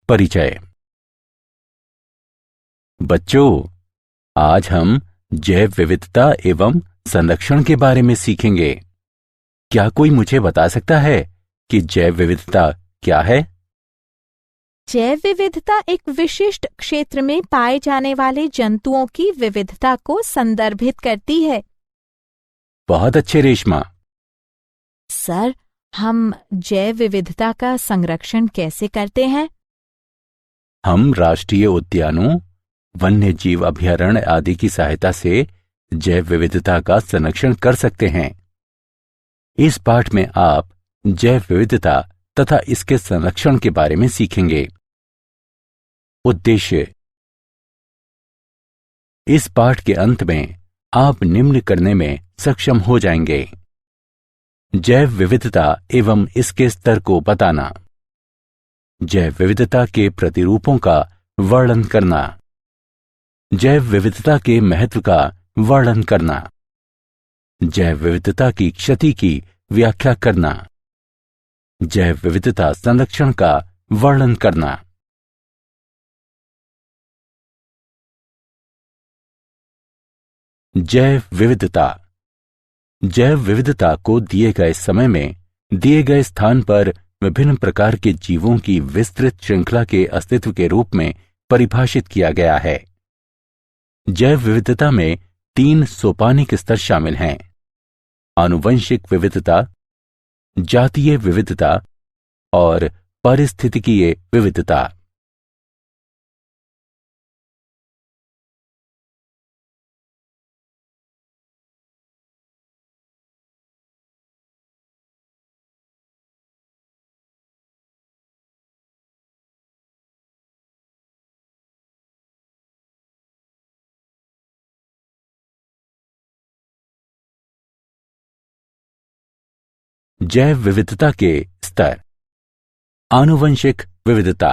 परिचय। बच्चों, आज हम जैव विविधता एवं संरक्षण के बारे में सीखेंगे। क्या कोई मुझे बता सकता है कि जैव विविधता क्या है? जैव विविधता एक विशिष्ट क्षेत्र में पाए जाने वाले जंतुओं की विविधता को संदर्भित करती है। बहुत अच्छे रेशमा। सर, हम जैव विविधता का संरक्षण कैसे करते हैं? हम राष्ट्रीय उद्यानों, वन्य जीव अभयारण्य आदि की सहायता से जैव विविधता का संरक्षण कर सकते हैं। इस पाठ में आप जैव विविधता तथा इसके संरक्षण के बारे में सीखेंगे। उद्देश्य: इस पाठ के अंत में आप निम्न करने में सक्षम हो जाएंगे। जैव विविधता एवं इसके स्तर को बताना, जैव विविधता के प्रतिरूपों का वर्णन करना, जैव विविधता के महत्व का वर्णन करना, जैव विविधता की क्षति की व्याख्या करना, जैव विविधता संरक्षण का वर्णन करना। जैव विविधता। जैव विविधता को दिए गए समय में दिए गए स्थान पर विभिन्न प्रकार के जीवों की विस्तृत श्रृंखला के अस्तित्व के रूप में परिभाषित किया गया है। जैव विविधता में 3 सोपानिक स्तर शामिल हैं: आनुवंशिक विविधता, जातीय विविधता और पारिस्थितिकीय विविधता। जैव विविधता के स्तर। आनुवंशिक विविधता।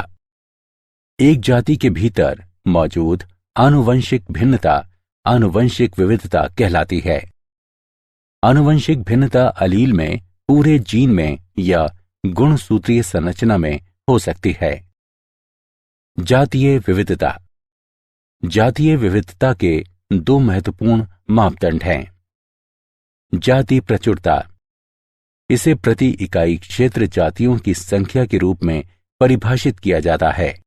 एक जाति के भीतर मौजूद आनुवंशिक भिन्नता आनुवंशिक विविधता कहलाती है। आनुवंशिक भिन्नता अलील में, पूरे जीन में या गुणसूत्रीय संरचना में हो सकती है। जातीय विविधता। जातीय विविधता के 2 महत्वपूर्ण मापदंड हैं: जाति प्रचुरता, इसे प्रति इकाई क्षेत्र जातियों की संख्या के रूप में परिभाषित किया जाता है।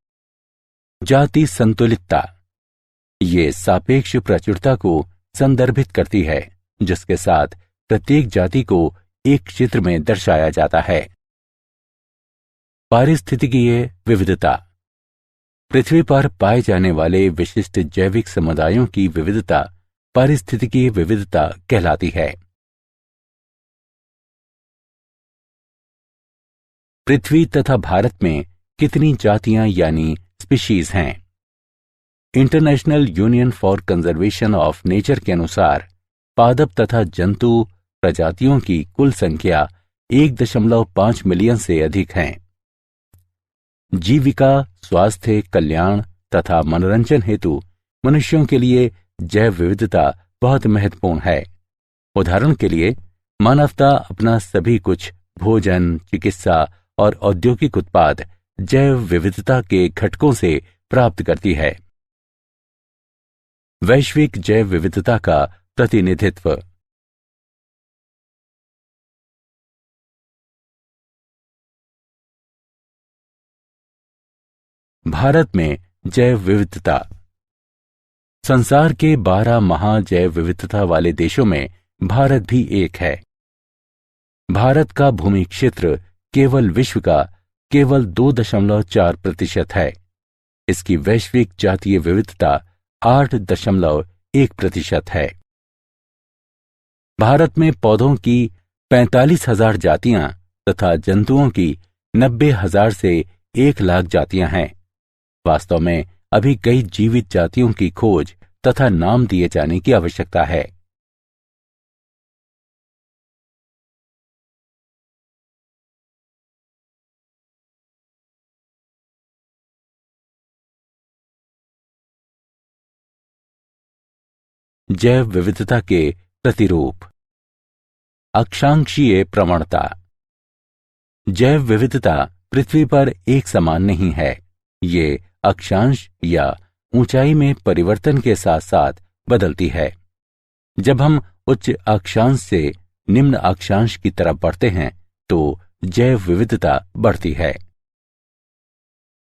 जाति संतुलितता, ये सापेक्ष प्रचुरता को संदर्भित करती है, जिसके साथ प्रत्येक जाति को एक क्षेत्र में दर्शाया जाता है। पारिस्थितिकीय विविधता, पृथ्वी पर पाए जाने वाले विशिष्ट जैविक समुदायों की विविधता पारिस्थितिकीय विविधता कहलाती है। पृथ्वी तथा भारत में कितनी जातियां यानी स्पीशीज हैं? International union for conservation of nature के अनुसार पादप तथा जंतु प्रजातियों की कुल संख्या 1.5 मिलियन से अधिक हैं। जीविका, स्वास्थ्य, कल्याण तथा मनोरंजन हेतु मनुष्यों के लिए जैव विविधता बहुत महत्वपूर्ण है। उदाहरण के लिए, मानवता अपना सभी कुछ भोजन, चिकित्सा और औद्योगिक उत्पाद जैव विविधता के घटकों से प्राप्त करती है। वैश्विक जैव विविधता का प्रतिनिधित्व। भारत में जैव विविधता। संसार के 12 महाजैव विविधता वाले देशों में भारत भी एक है। भारत का भूमि क्षेत्र केवल विश्व का केवल 2.4% है। इसकी वैश्विक जातीय विविधता 8.1% है। भारत में पौधों की 45,000 जातियां तथा जंतुओं की 90,000 से 1,00,000 जातियां हैं। वास्तव में अभी कई जीवित जातियों की खोज तथा नाम दिए जाने की आवश्यकता है। जैव विविधता के प्रतिरूप। अक्षांशीय प्रवणता। जैव विविधता पृथ्वी पर एक समान नहीं है। ये अक्षांश या ऊंचाई में परिवर्तन के साथ साथ बदलती है। जब हम उच्च अक्षांश से निम्न अक्षांश की तरफ बढ़ते हैं तो जैव विविधता बढ़ती है।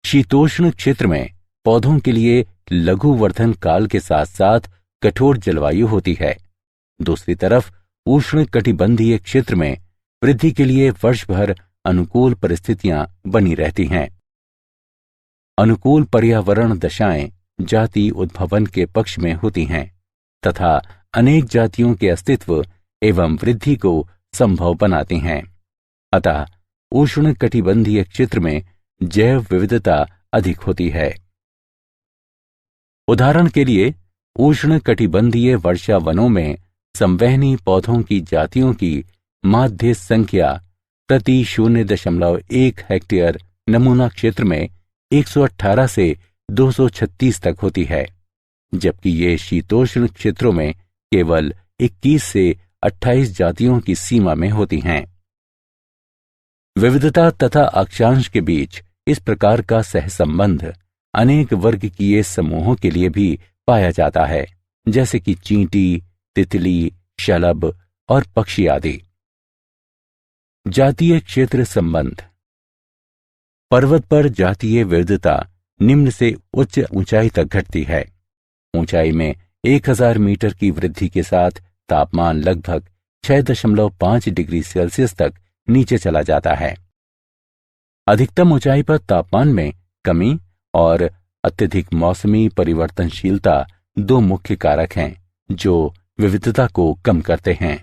शीतोष्ण क्षेत्र में पौधों के लिए लघु वर्धन काल के साथ साथ कठोर जलवायु होती है। दूसरी तरफ उष्ण कटिबंधीय क्षेत्र में वृद्धि के लिए वर्ष भर अनुकूल परिस्थितियां बनी रहती हैं। अनुकूल पर्यावरण दशाएं जाति उद्भवन के पक्ष में होती हैं तथा अनेक जातियों के अस्तित्व एवं वृद्धि को संभव बनाती हैं। अतः उष्ण कटिबंधीय क्षेत्र में जैव विविधता अधिक होती है। उदाहरण के लिए उष्ण कटिबंधीय वर्षा वनों में संवहनी पौधों की जातियों की माध्य संख्या प्रति 0.1 हेक्टेयर नमूना क्षेत्र में 118 से 236 तक होती है, जबकि ये शीतोष्ण क्षेत्रों में केवल 21 से 28 जातियों की सीमा में होती हैं। विविधता तथा अक्षांश के बीच इस प्रकार का सहसंबंध अनेक वर्गकीय समूहों के लिए भी पाया जाता है, जैसे कि चींटी, तितली, शलभ और पक्षी आदि। जातीय क्षेत्र संबंध। पर्वत पर जातीय विविधता निम्न से उच्च ऊंचाई तक घटती है। ऊंचाई में 1000 मीटर की वृद्धि के साथ तापमान लगभग 6.5 डिग्री सेल्सियस तक नीचे चला जाता है। अधिकतम ऊंचाई पर तापमान में कमी और अत्यधिक मौसमी परिवर्तनशीलता दो मुख्य कारक हैं जो विविधता को कम करते हैं।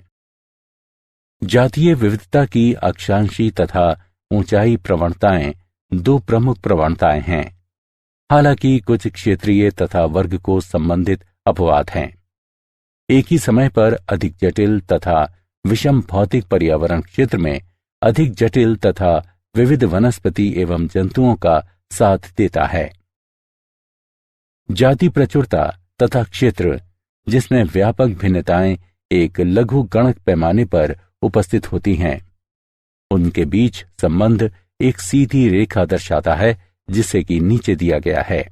जातीय विविधता की अक्षांशी तथा ऊंचाई प्रवणताएं दो प्रमुख प्रवणताएं हैं। हालांकि कुछ क्षेत्रीय तथा वर्ग को संबंधित अपवाद हैं। एक ही समय पर अधिक जटिल तथा विषम भौतिक पर्यावरण क्षेत्र में अधिक जटिल तथा विविध वनस्पति एवं जंतुओं का साथ देता है। जाति प्रचुरता तथा क्षेत्र जिसमें व्यापक भिन्नताएं एक लघु गणक पैमाने पर उपस्थित होती हैं, उनके बीच संबंध एक सीधी रेखा दर्शाता है, जिसे कि नीचे दिया गया है।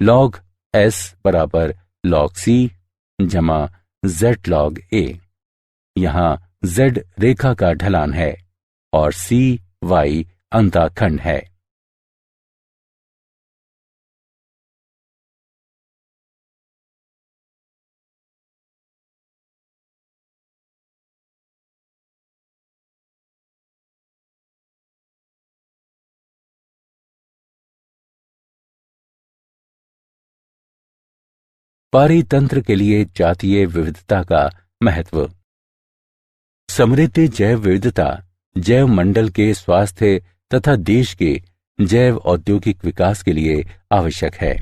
log s बराबर log c जमा z log a। यहां z रेखा का ढलान है और c y अंतःखंड है। पारितंत्र के लिए जातीय विविधता का महत्व। समृद्ध जैव विविधता जैव मंडल के स्वास्थ्य तथा देश के जैव औद्योगिक विकास के लिए आवश्यक है।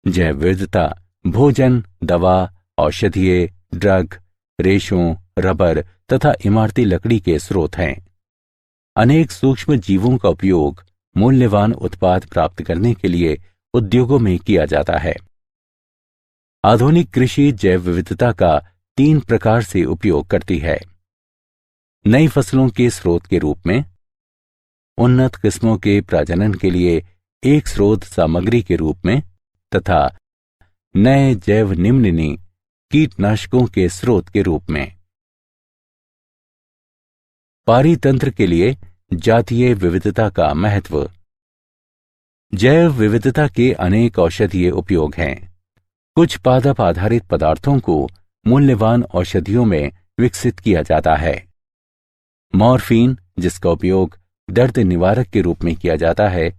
जैव विविधता भोजन, दवा, औषधीय, ड्रग, रेशों, रबर तथा इमारती लकड़ी के स्रोत हैं। अनेक सूक्ष्म जीवों का उपयोग मूल्यवान उत्पाद प्राप्त करने के लिए उद्योगों में किया जाता है। आधुनिक कृषि जैव विविधता का 3 प्रकार से उपयोग करती है। नई फसलों के स्रोत के रूप में, उन्नत किस्मों के प्रजनन के लिए एक स्रोत सामग्री के रूप में तथा नए जैव निम्ननी कीटनाशकों के स्रोत के रूप में। पारितंत्र के लिए जातीय विविधता का महत्व। जैव विविधता के अनेक औषधीय उपयोग हैं। कुछ पादप आधारित पदार्थों को मूल्यवान औषधियों में विकसित किया जाता है। मॉर्फिन, जिसका उपयोग दर्द निवारक के रूप में किया जाता है,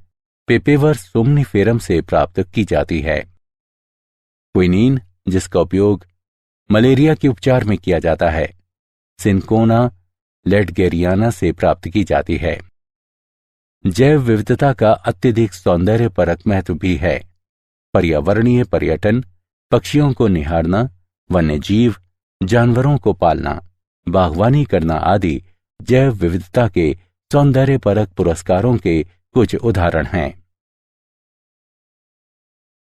पेपेवर सोमनिफेरम से प्राप्त की जाती है। क्विनीन, जिसका उपयोग मलेरिया के उपचार में किया जाता है, सिनकोना लेडगेरियाना से प्राप्त की जाती है। जैव विविधता का अत्यधिक सौंदर्यपरक महत्व भी है। पर्यावरणीय पर्यटन, पक्षियों को निहारना, वन्यजीव, जानवरों को पालना, बागवानी करना आदि जैव विविधता के सौंदर्यपरक पुरस्कारों के कुछ उदाहरण हैं।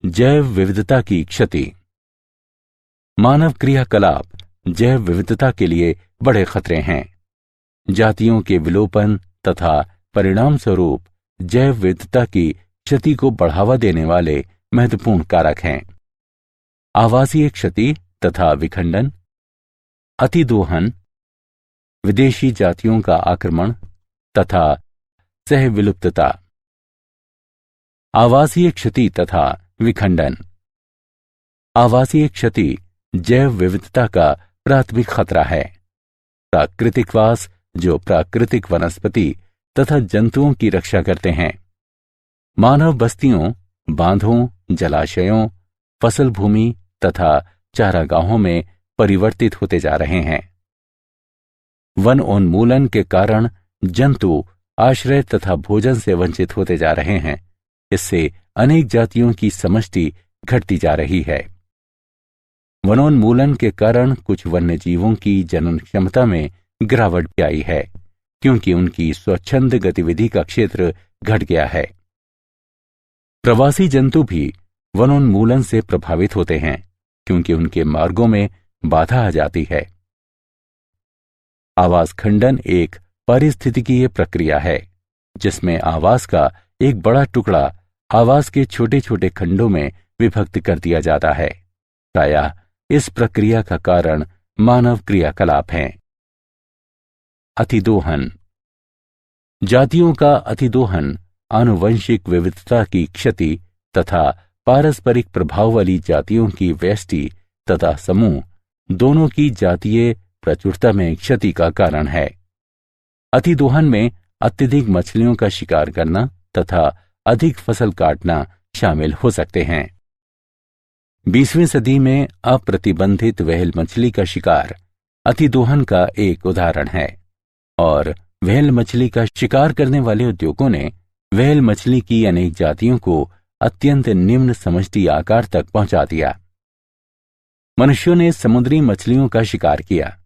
जैव विविधता की क्षति। मानव क्रियाकलाप जैव विविधता के लिए बड़े खतरे हैं। जातियों के विलोपन तथा परिणाम स्वरूप जैव विविधता की क्षति को बढ़ावा देने वाले महत्वपूर्ण कारक हैं। आवासीय क्षति तथा विखंडन, अतिदोहन, विदेशी जातियों का आक्रमण तथा सहविलुप्तता। आवासीय क्षति तथा विखंडन। आवासीय क्षति जैव विविधता का प्राथमिक खतरा है। प्राकृतिकवास जो प्राकृतिक वनस्पति तथा जंतुओं की रक्षा करते हैं, मानव बस्तियों, बांधों, जलाशयों, फसल भूमि तथा चारागाहों में परिवर्तित होते जा रहे हैं। वनोन्मूलन के कारण जंतु आश्रय तथा भोजन से वंचित होते जा रहे हैं। इससे अनेक जातियों की समष्टि घटती जा रही है। वनोन्मूलन के कारण कुछ वन्य जीवों की जनन क्षमता में गिरावट भी आई है, क्योंकि उनकी स्वच्छंद गतिविधि का क्षेत्र घट गया है। प्रवासी जंतु भी वनोन्मूलन से प्रभावित होते हैं, क्योंकि उनके मार्गों में बाधा आ जाती है। आवास खंडन एक पारिस्थितिकीय प्रक्रिया है, जिसमें आवास का एक बड़ा टुकड़ा आवास के छोटे छोटे खंडों में विभक्त कर दिया जाता है। प्रायः इस प्रक्रिया का कारण मानव क्रियाकलाप हैं। अतिदोहन। जातियों का अतिदोहन आनुवंशिक विविधता की क्षति तथा पारस्परिक प्रभाव वाली जातियों की व्यष्टि तथा समूह दोनों की जातीय प्रचुरता में क्षति का कारण है। अतिदोहन में अत्यधिक मछलियों का शिकार करना तथा अधिक फसल काटना शामिल हो सकते हैं। 20वीं सदी में अप्रतिबंधित व्हेल मछली का शिकार अतिदोहन का एक उदाहरण है, और व्हेल मछली का शिकार करने वाले उद्योगों ने व्हेल मछली की अनेक जातियों को अत्यंत निम्न समष्टि आकार तक पहुंचा दिया। मनुष्यों ने समुद्री मछलियों का शिकार किया।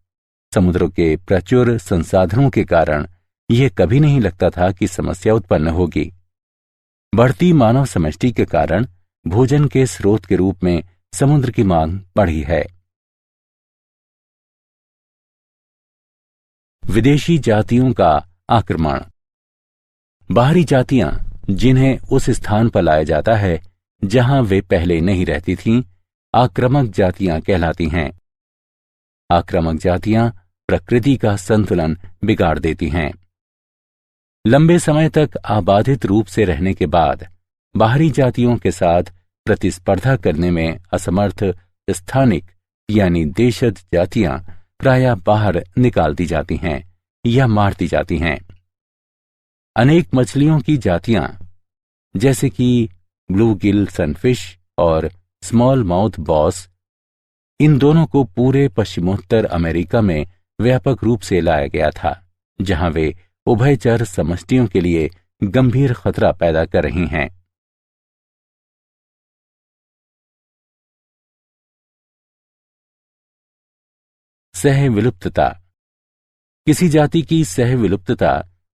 समुद्रों के प्रचुर संसाधनों के कारण यह कभी नहीं लगता था कि समस्या उत्पन्न होगी। बढ़ती मानव समष्टि के कारण भोजन के स्रोत के रूप में समुद्र की मांग बढ़ी है। विदेशी जातियों का आक्रमण। बाहरी जातियां जिन्हें उस स्थान पर लाया जाता है जहां वे पहले नहीं रहती थीं, आक्रामक जातियां कहलाती हैं। आक्रामक जातियां प्रकृति का संतुलन बिगाड़ देती हैं। लंबे समय तक आबादित रूप से रहने के बाद बाहरी जातियों के साथ प्रतिस्पर्धा करने में असमर्थ स्थानिक यानी देशज जातियां प्रायः बाहर निकाल दी जाती हैं या मार दी जाती हैं। अनेक मछलियों की जातियां जैसे कि ब्लू गिल सनफिश और स्मॉल माउथ बॉस, इन दोनों को पूरे पश्चिमोत्तर अमेरिका में व्यापक रूप से लाया गया था, जहां वे उभयचर समष्टियों के लिए गंभीर खतरा पैदा कर रही हैं। सहविलुप्तता। किसी जाति की सहविलुप्तता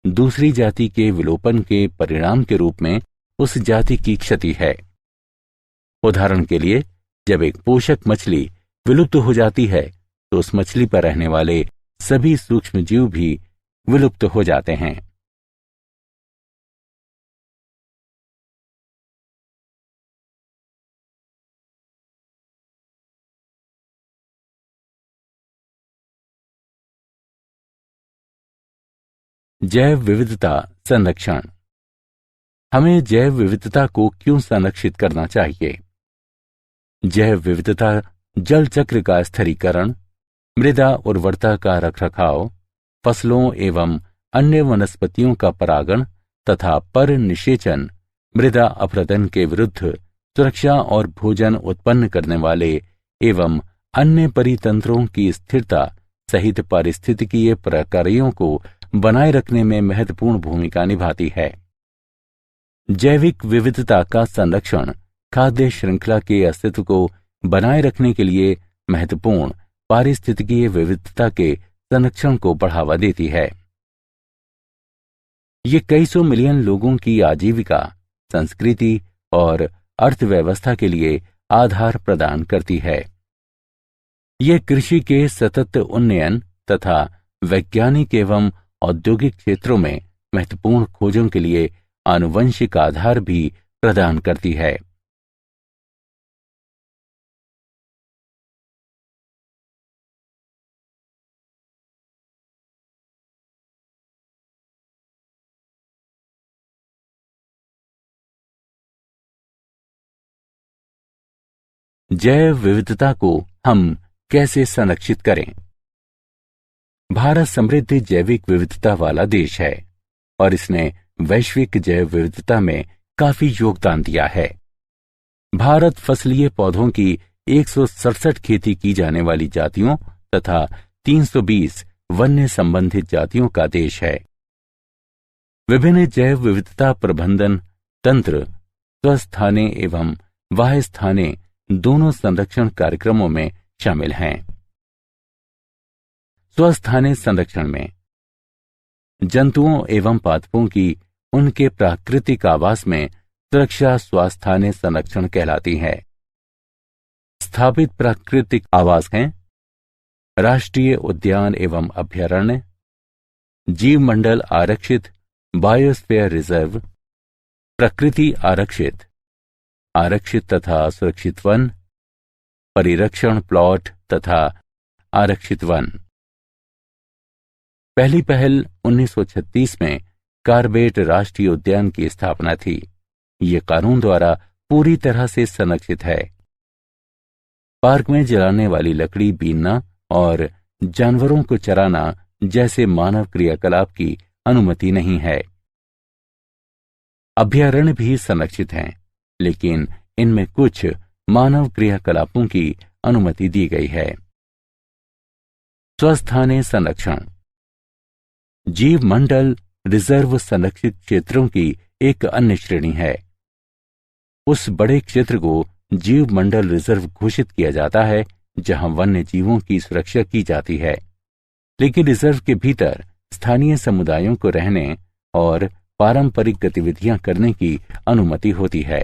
दूसरी जाति के विलोपन के परिणाम के रूप में उस जाति की क्षति है। उदाहरण के लिए, जब एक पोषक मछली विलुप्त हो जाती है तो उस मछली पर रहने वाले सभी सूक्ष्मजीव भी विलुप्त हो जाते हैं। जैव विविधता संरक्षण। हमें जैव विविधता को क्यों संरक्षित करना चाहिए? जैव विविधता जल चक्र का स्थिरीकरण, मृदा उर्वरता का रखरखाव, फसलों एवं अन्य वनस्पतियों का परागण तथा पर निषेचन, मृदा अपरदन के विरुद्ध सुरक्षा और भोजन उत्पन्न करने वाले एवं अन्य परितंत्रों की स्थिरता सहित पारिस्थितिकीय प्रक्रियाओं को बनाए रखने में महत्वपूर्ण भूमिका निभाती है। जैविक विविधता का संरक्षण खाद्य श्रृंखला के अस्तित्व को बनाए रखने के लिए महत्वपूर्ण पारिस्थितिकीय विविधता के संरक्षण को बढ़ावा देती है। ये कई सौ मिलियन लोगों की आजीविका, संस्कृति और अर्थव्यवस्था के लिए आधार प्रदान करती है। यह कृषि के सतत उन्नयन तथा वैज्ञानिक एवं औद्योगिक क्षेत्रों में महत्वपूर्ण खोजों के लिए आनुवंशिक आधार भी प्रदान करती है। जैव विविधता को हम कैसे संरक्षित करें? भारत समृद्ध जैविक विविधता वाला देश है और इसने वैश्विक जैव विविधता में काफी योगदान दिया है। भारत फसलीय पौधों की 167 खेती की जाने वाली जातियों तथा 320 वन्य संबंधित जातियों का देश है। विभिन्न जैव विविधता प्रबंधन तंत्र स्वस्थाने एवं बाह्य स्थाने दोनों संरक्षण कार्यक्रमों में शामिल हैं। स्वस्थाने संरक्षण में जंतुओं एवं पादपों की उनके प्राकृतिक आवास में सुरक्षा स्वास्थाने संरक्षण कहलाती है। स्थापित प्राकृतिक आवास हैं राष्ट्रीय उद्यान एवं अभयारण्य, जीवमंडल आरक्षित बायोस्फीयर रिजर्व, प्रकृति आरक्षित तथा सुरक्षित वन, परिरक्षण प्लॉट तथा आरक्षित वन। पहली पहल 1936 में कार्बेट राष्ट्रीय उद्यान की स्थापना थी। ये कानून द्वारा पूरी तरह से संरक्षित है। पार्क में जलाने वाली लकड़ी बीनना और जानवरों को चराना जैसे मानव क्रियाकलाप की अनुमति नहीं है। अभयारण्य भी संरक्षित हैं, लेकिन इनमें कुछ मानव क्रियाकलापों की अनुमति दी गई है। स्वस्थाने संरक्षण जीव मंडल रिजर्व संरक्षित क्षेत्रों की एक अन्य श्रेणी है। उस बड़े क्षेत्र को जीव मंडल रिजर्व घोषित किया जाता है जहां वन्य जीवों की सुरक्षा की जाती है, लेकिन रिजर्व के भीतर स्थानीय समुदायों को रहने और पारंपरिक गतिविधियां करने की अनुमति होती है।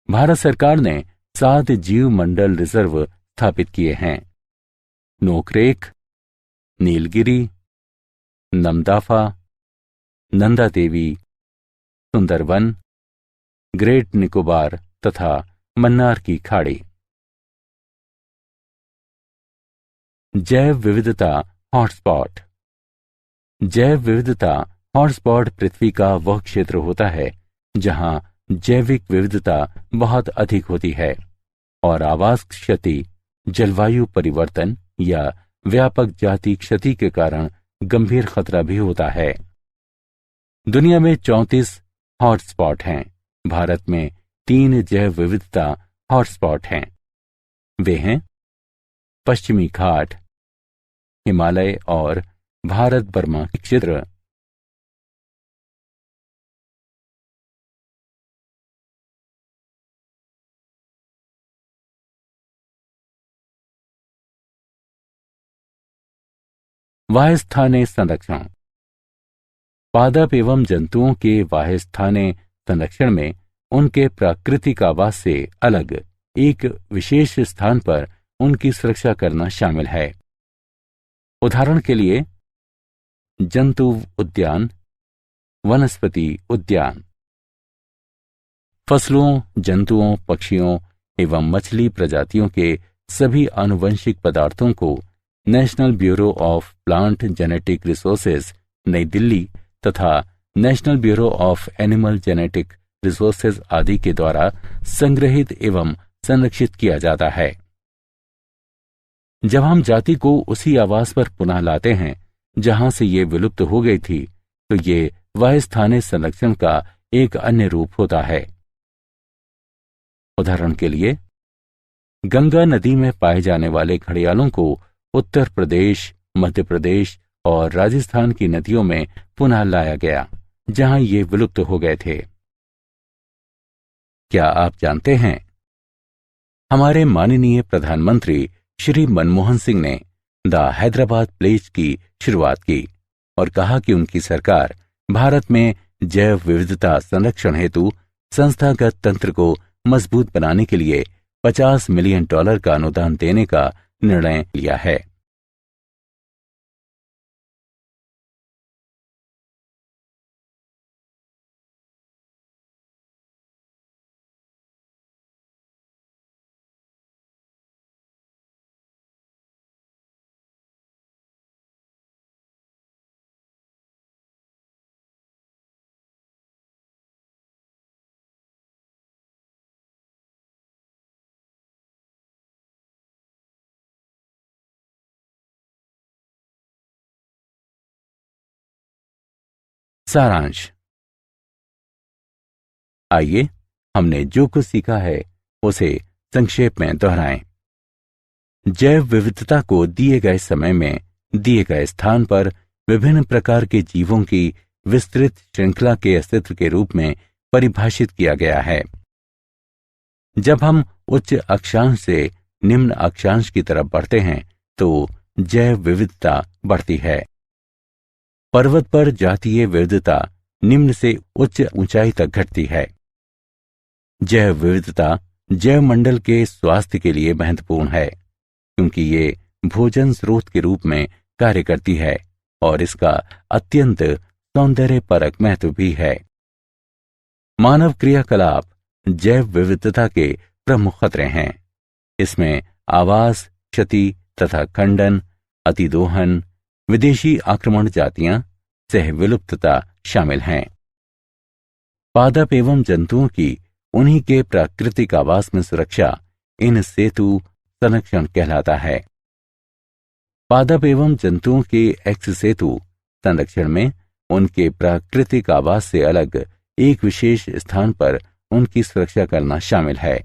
भारत सरकार ने 7 जीव मंडल रिजर्व स्थापित किए हैं। नोकरेक, नीलगिरी, नमदाफा, नंदा देवी, सुंदरवन, ग्रेट निकोबार तथा मन्नार की खाड़ी। जैव विविधता हॉटस्पॉट जैव विविधता हॉटस्पॉट पृथ्वी का वह क्षेत्र होता है जहां जैविक विविधता बहुत अधिक होती है और आवास क्षति, जलवायु परिवर्तन या व्यापक जाति क्षति के कारण गंभीर खतरा भी होता है। दुनिया में 34 हॉटस्पॉट हैं। भारत में 3 जैव विविधता हॉटस्पॉट हैं। वे हैं पश्चिमी घाट, हिमालय और भारत बर्मा क्षेत्र। वाह्यस्थाने संरक्षण पादप एवं जंतुओं के वाह्यस्थाने संरक्षण में उनके प्राकृतिक आवास से अलग एक विशेष स्थान पर उनकी सुरक्षा करना शामिल है। उदाहरण के लिए जंतु उद्यान, वनस्पति उद्यान। फसलों, जंतुओं, पक्षियों एवं मछली प्रजातियों के सभी आनुवंशिक पदार्थों को national bureau of plant genetic resources नई दिल्ली तथा national bureau of animal genetic resources आदि के द्वारा संग्रहित एवं संरक्षित किया जाता है। जब हम जाति को उसी आवास पर पुनः लाते हैं जहां से ये विलुप्त हो गई थी, तो ये वाह्यस्थाने संरक्षण का एक अन्य रूप होता है। उदाहरण के लिए गंगा नदी में पाए जाने वाले घड़ियालों को उत्तर प्रदेश, मध्य प्रदेश और राजस्थान की नदियों में पुनः लाया गया जहां ये विलुप्त हो गए थे। क्या आप जानते हैं, हमारे माननीय प्रधानमंत्री श्री मनमोहन सिंह ने द हैदराबाद प्लेज की शुरुआत की और कहा कि उनकी सरकार भारत में जैव विविधता संरक्षण हेतु संस्थागत तंत्र को मजबूत बनाने के लिए $50 मिलियन का अनुदान देने का निर्णय लिया है। सारांश। आइए हमने जो कुछ सीखा है उसे संक्षेप में दोहराएं। जैव विविधता को दिए गए समय में दिए गए स्थान पर विभिन्न प्रकार के जीवों की विस्तृत श्रृंखला के अस्तित्व के रूप में परिभाषित किया गया है। जब हम उच्च अक्षांश से निम्न अक्षांश की तरफ बढ़ते हैं तो जैव विविधता बढ़ती है। पर्वत पर जातीय विविधता निम्न से उच्च ऊंचाई तक घटती है। जैव विविधता जैव मंडल के स्वास्थ्य के लिए महत्वपूर्ण है, क्योंकि ये भोजन स्रोत के रूप में कार्य करती है और इसका अत्यंत सौंदर्यपरक महत्व भी है। मानव क्रियाकलाप जैव विविधता के प्रमुख खतरे हैं। इसमें आवास क्षति तथा खंडन, अतिदोहन, विदेशी आक्रमण जातियां, सह विलुप्तता शामिल हैं। पादप एवं जंतुओं की उन्हीं के प्राकृतिक आवास में सुरक्षा इन सेतु संरक्षण कहलाता है। पादप एवं जंतुओं के एक्स सेतु संरक्षण में उनके प्राकृतिक आवास से अलग एक विशेष स्थान पर उनकी सुरक्षा करना शामिल है।